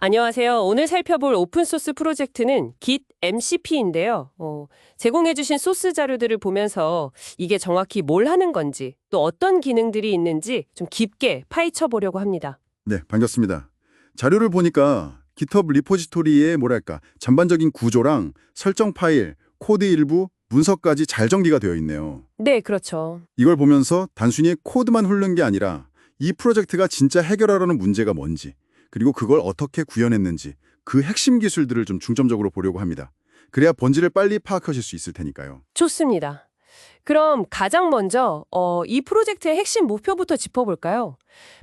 안녕하세요. 오늘 살펴볼 오픈소스 프로젝트는 Git MCP인데요. 제공해주신 소스 자료들을 보면서 이게 정확히 뭘 하는 건지 또 어떤 기능들이 있는지 좀 깊게 파헤쳐 보려고 합니다. 네, 반갑습니다. 자료를 보니까 GitHub 리포지토리의 전반적인 구조랑 설정 파일, 코드 일부, 문서까지 잘 정리가 되어 있네요. 네, 그렇죠. 이걸 보면서 단순히 코드만 훑는 게 아니라 이 프로젝트가 진짜 해결하려는 문제가 뭔지, 그리고 그걸 어떻게 구현했는지 그 핵심 기술들을 좀 중점적으로 보려고 합니다. 그래야 본질을 빨리 파악하실 수 있을 테니까요. 좋습니다. 그럼 가장 먼저 이 프로젝트의 핵심 목표부터 짚어볼까요?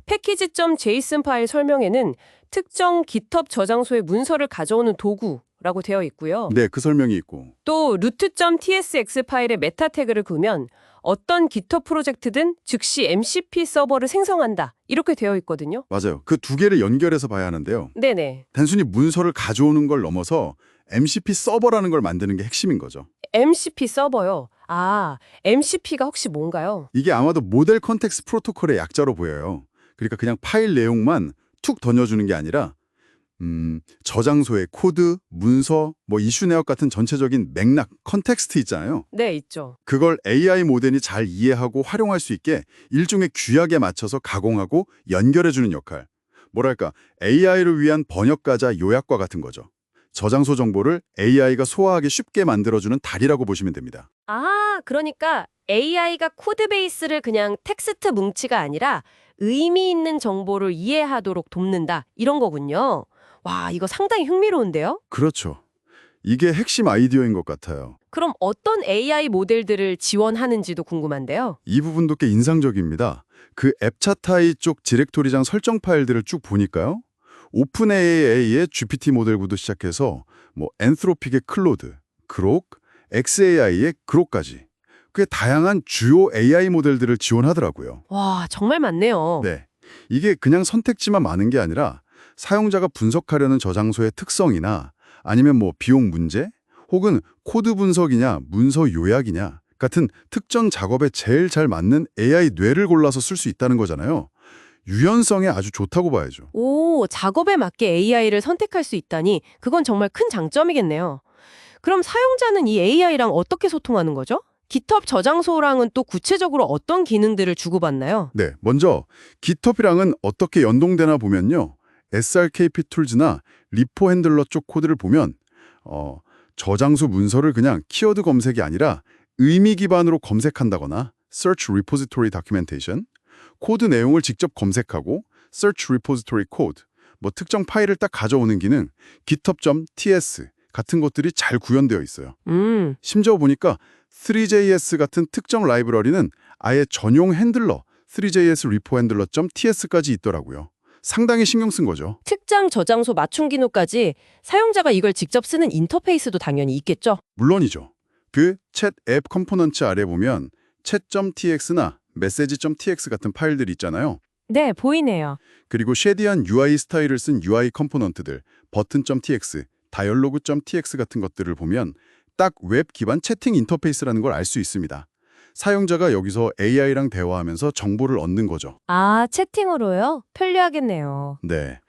패키지.json 파일 설명에는 특정 GitHub 저장소의 문서를 가져오는 도구라고 되어 있고요. 네, 그 설명이 있고. 또 root.tsx 파일에 메타 태그를 구면 어떤 GitHub 프로젝트든 즉시 MCP 서버를 생성한다. 이렇게 되어 있거든요. 맞아요. 그 두 개를 연결해서 봐야 하는데요. 네네. 단순히 문서를 가져오는 걸 넘어서 MCP 서버라는 걸 만드는 게 핵심인 거죠. MCP 서버요. 아, MCP가 혹시 뭔가요? 이게 아마도 모델 컨텍스트 프로토콜의 약자로 보여요. 그러니까 그냥 파일 내용만 툭 던져주는 게 아니라 저장소의 코드, 문서, 이슈 내역 같은 전체적인 맥락, 컨텍스트 있잖아요. 네, 있죠. 그걸 AI 모델이 잘 이해하고 활용할 수 있게 일종의 규약에 맞춰서 가공하고 연결해주는 역할. AI를 위한 번역가자 요약과 같은 거죠. 저장소 정보를 AI가 소화하기 쉽게 만들어주는 다리라고 보시면 됩니다. 아, 그러니까 AI가 코드 베이스를 그냥 텍스트 뭉치가 아니라 의미 있는 정보를 이해하도록 돕는다. 이런 거군요. 와, 이거 상당히 흥미로운데요? 그렇죠. 이게 핵심 아이디어인 것 같아요. 그럼 어떤 AI 모델들을 지원하는지도 궁금한데요. 이 부분도 꽤 인상적입니다. 그 앱차타이 쪽 디렉토리장 설정 파일들을 쭉 보니까요. 오픈AI의 GPT 모델부터 시작해서 엔트로픽의 클로드, 그록, xAI의 그록까지 꽤 다양한 주요 AI 모델들을 지원하더라고요. 와, 정말 많네요. 네, 이게 그냥 선택지만 많은 게 아니라 사용자가 분석하려는 저장소의 특성이나 아니면 비용 문제 혹은 코드 분석이냐 문서 요약이냐 같은 특정 작업에 제일 잘 맞는 AI 뇌를 골라서 쓸 수 있다는 거잖아요. 유연성에 아주 좋다고 봐야죠. 오, 작업에 맞게 AI를 선택할 수 있다니 그건 정말 큰 장점이겠네요. 그럼 사용자는 이 AI랑 어떻게 소통하는 거죠? GitHub 저장소랑은 또 구체적으로 어떤 기능들을 주고받나요? 네, 먼저 GitHub이랑은 어떻게 연동되나 보면요. SRKP 툴즈나 리포 핸들러 쪽 코드를 보면 저장소 문서를 그냥 키워드 검색이 아니라 의미 기반으로 검색한다거나 Search Repository Documentation, 코드 내용을 직접 검색하고 Search Repository Code, 특정 파일을 딱 가져오는 기능, github.ts 같은 것들이 잘 구현되어 있어요. 심지어 보니까 3JS 같은 특정 라이브러리는 아예 전용 핸들러, 3JS 리포 핸들러.ts까지 있더라고요. 상당히 신경 쓴 거죠. 특정 저장소 맞춤 기능까지 사용자가 이걸 직접 쓰는 인터페이스도 당연히 있겠죠? 물론이죠. 그 챗 앱 컴포넌트 아래 보면 chat.tx나 message.tx 같은 파일들이 있잖아요. 네, 보이네요. 그리고 쉐디한 UI 스타일을 쓴 UI 컴포넌트들, button.tx, dialog.tx 같은 것들을 보면 딱 웹 기반 채팅 인터페이스라는 걸 알 수 있습니다. 사용자가 여기서 AI랑 대화하면서 정보를 얻는 거죠. 아, 채팅으로요? 편리하겠네요. 네.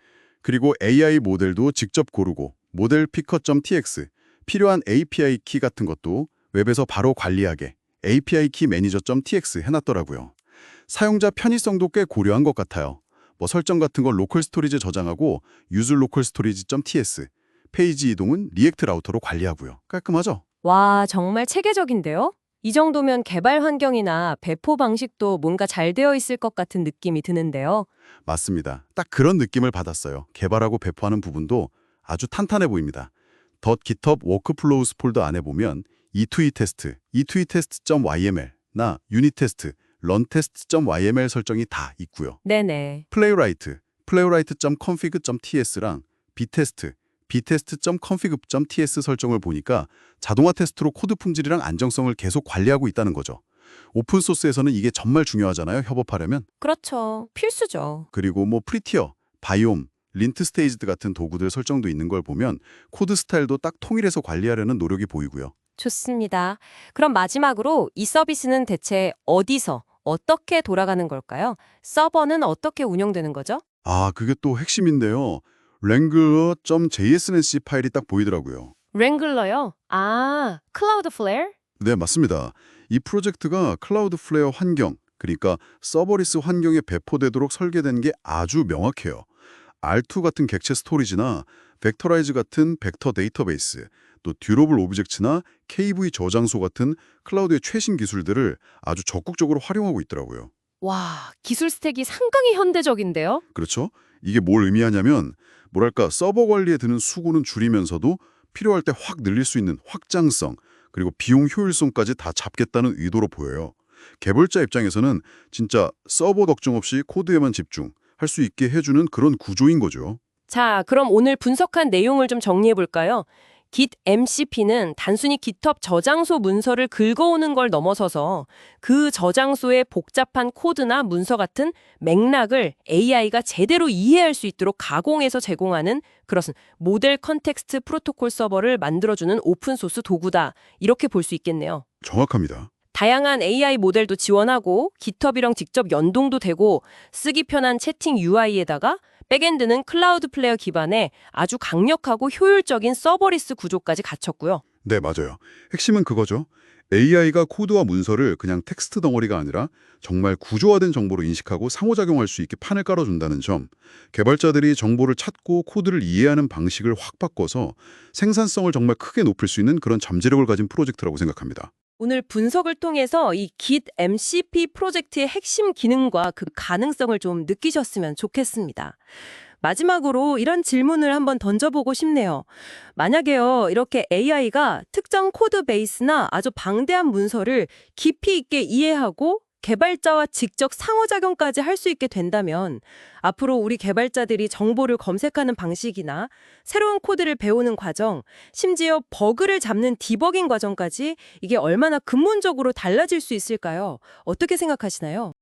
그리고 AI 모델도 직접 고르고 모델 피커.tx, 필요한 API 키 같은 것도 웹에서 바로 관리하게 API 키 매니저.tx 해놨더라고요. 사용자 편의성도 꽤 고려한 것 같아요. 설정 같은 걸 로컬 스토리지에 저장하고 use local storage.ts, 페이지 이동은 리액트 라우터로 관리하고요. 깔끔하죠? 와, 정말 체계적인데요? 이 정도면 개발 환경이나 배포 방식도 뭔가 잘 되어 있을 것 같은 느낌이 드는데요. 맞습니다. 딱 그런 느낌을 받았어요. 개발하고 배포하는 부분도 아주 탄탄해 보입니다. .github workflows 폴더 안에 보면 e2e 테스트, e2e test.yml나 유닛 테스트, run test.yml 설정이 다 있고요. 네네. playwright, playwright.config.ts랑 btest, btest.config.ts 설정을 보니까 자동화 테스트로 코드 품질이랑 안정성을 계속 관리하고 있다는 거죠. 오픈소스에서는 이게 정말 중요하잖아요, 협업하려면. 그렇죠. 필수죠. 그리고 프리티어, 바이옴, 린트 스테이지드 같은 도구들 설정도 있는 걸 보면 코드 스타일도 딱 통일해서 관리하려는 노력이 보이고요. 좋습니다. 그럼 마지막으로 이 서비스는 대체 어디서, 어떻게 돌아가는 걸까요? 서버는 어떻게 운영되는 거죠? 그게 또 핵심인데요. wrangler.jsnc 파일이 딱 보이더라고요. 랭글러요? 아, 클라우드 플레어? 네, 맞습니다. 이 프로젝트가 클라우드 플레어 환경, 그러니까 서버리스 환경에 배포되도록 설계된 게 아주 명확해요. R2 같은 객체 스토리지나 벡터라이즈 같은 벡터 데이터베이스, 또 듀러블 오브젝트나 KV 저장소 같은 클라우드의 최신 기술들을 아주 적극적으로 활용하고 있더라고요. 와, 기술 스택이 상당히 현대적인데요? 그렇죠? 이게 뭘 의미하냐면 뭐랄까 서버 관리에 드는 수고는 줄이면서도 필요할 때 확 늘릴 수 있는 확장성, 그리고 비용 효율성까지 다 잡겠다는 의도로 보여요. 개발자 입장에서는 진짜 서버 걱정 없이 코드에만 집중할 수 있게 해주는 그런 구조인 거죠. 자, 그럼 오늘 분석한 내용을 좀 정리해 볼까요? Git MCP는 단순히 GitHub 저장소 문서를 긁어오는 걸 넘어서서 그 저장소의 복잡한 코드나 문서 같은 맥락을 AI가 제대로 이해할 수 있도록 가공해서 제공하는 그런 모델 컨텍스트 프로토콜 서버를 만들어주는 오픈소스 도구다. 이렇게 볼 수 있겠네요. 정확합니다. 다양한 AI 모델도 지원하고 GitHub이랑 직접 연동도 되고 쓰기 편한 채팅 UI에다가 백엔드는 클라우드 플레어 기반의 아주 강력하고 효율적인 서버리스 구조까지 갖췄고요. 네, 맞아요. 핵심은 그거죠. AI가 코드와 문서를 그냥 텍스트 덩어리가 아니라 정말 구조화된 정보로 인식하고 상호작용할 수 있게 판을 깔아준다는 점. 개발자들이 정보를 찾고 코드를 이해하는 방식을 확 바꿔서 생산성을 정말 크게 높일 수 있는 그런 잠재력을 가진 프로젝트라고 생각합니다. 오늘 분석을 통해서 이 Git MCP 프로젝트의 핵심 기능과 그 가능성을 좀 느끼셨으면 좋겠습니다. 마지막으로 이런 질문을 한번 던져보고 싶네요. 만약에요, 이렇게 AI가 특정 코드 베이스나 아주 방대한 문서를 깊이 있게 이해하고 개발자와 직접 상호작용까지 할 수 있게 된다면 앞으로 우리 개발자들이 정보를 검색하는 방식이나 새로운 코드를 배우는 과정, 심지어 버그를 잡는 디버깅 과정까지 이게 얼마나 근본적으로 달라질 수 있을까요? 어떻게 생각하시나요?